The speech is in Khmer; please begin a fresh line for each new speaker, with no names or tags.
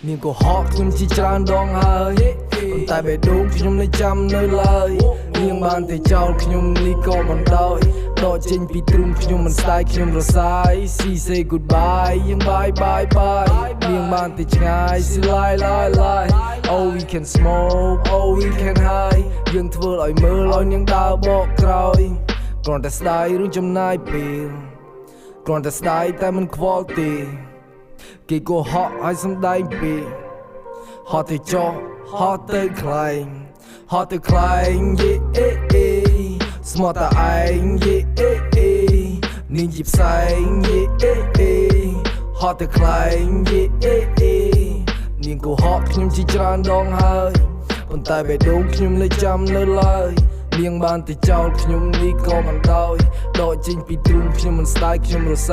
នាងក៏ហក់ខ្ញុំជាច្រើនដងហើយប៉ុន្តែបេះដូងខ្ញុំនៅចាំនៅឡើយនាងបានតែចោលខ្ញុំនេះក៏មិនដោយដកចេញពីទ្រូងខ្ញុំមិនស្ដាយខ្ញុំរសាយ See say goodbye យើង bye bye bye នាងបានតែឆ្ងាយ See lie lie lie Oh we can smoke Oh we can high យើងធ្វើឲ្យមើលឲ្យនាងដើរបកក្រោយគ្រាន់តែស្ដាយឬចំណាយពេលគ្រាន់តែស្ដាយតែមិនខ្វល់ទេគេក៏ហក់ឲ្យសំដែងពេកហត់ទៅចោះហត់ទៅខ្លែងហត់ទៅខ្លែងយេអេអេស្មោះតែឯងយេអេអេនាងជាផ្សែងយេអេអេហត់ទៅខ្លែងយេអេអេនាងក៏ហក់ខ្ញុំជាច្រើនដងហើយប៉ុន្តែបេះដូងខ្ញុំនៅចាំនៅឡើយនាងបានតែចោលខ្ញុំនេះក៏មិនដោយដកចេញពីទ្រូងខ្ញុំមិនស្ដាយខ្ញុំរសា